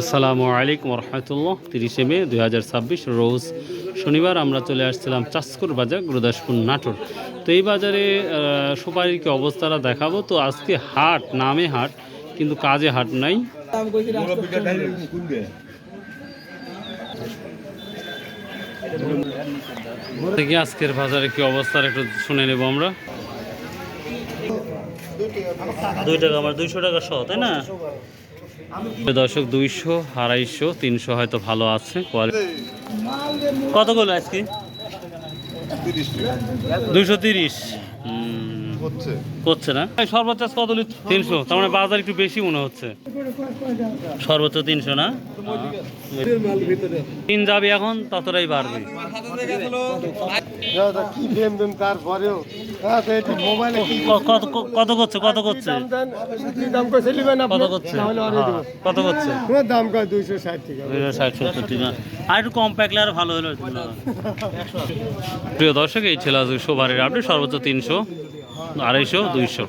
আসসালামু আলাইকুম রহমতুল্লাহ। 30শে মে 2026 রোজ শনিবার আমরা চলে আসছিলাম চাষকুর বাজার, গুরুদাসপুর, নাটোর। তো এই বাজারে সুপারির কি অবস্থাটা দেখাবো। তো আজকে হাট, নামে হাট কিন্তু কাজে হাট নাই। দেখি আজকের বাজারে কি অবস্থা একটু শুনে নেব আমরা। 2 টাকা, আমার 200 টাকা সহ, তাই না দর্শক? 200, 250, 300 হয়তো ভালো আছে। কতগুলো আজকে? 230 করছে না। সর্বোচ্চ কত? 300। তার মানে বাজার একটু বেশি মনে হচ্ছে। সর্বোচ্চ 300 না? 3 যাবে এখন, ততটাই বাড়বে। কত করছে? কত করছে? কত করছে? দাম কয় 260 টাকা। 260-70 টাকা। আর একটু কম পাকলে আর ভালো হলো। প্রিয় দর্শক, এই ছিল আজকে সবারের আপডেট। সর্বোচ্চ 300, 250, 200।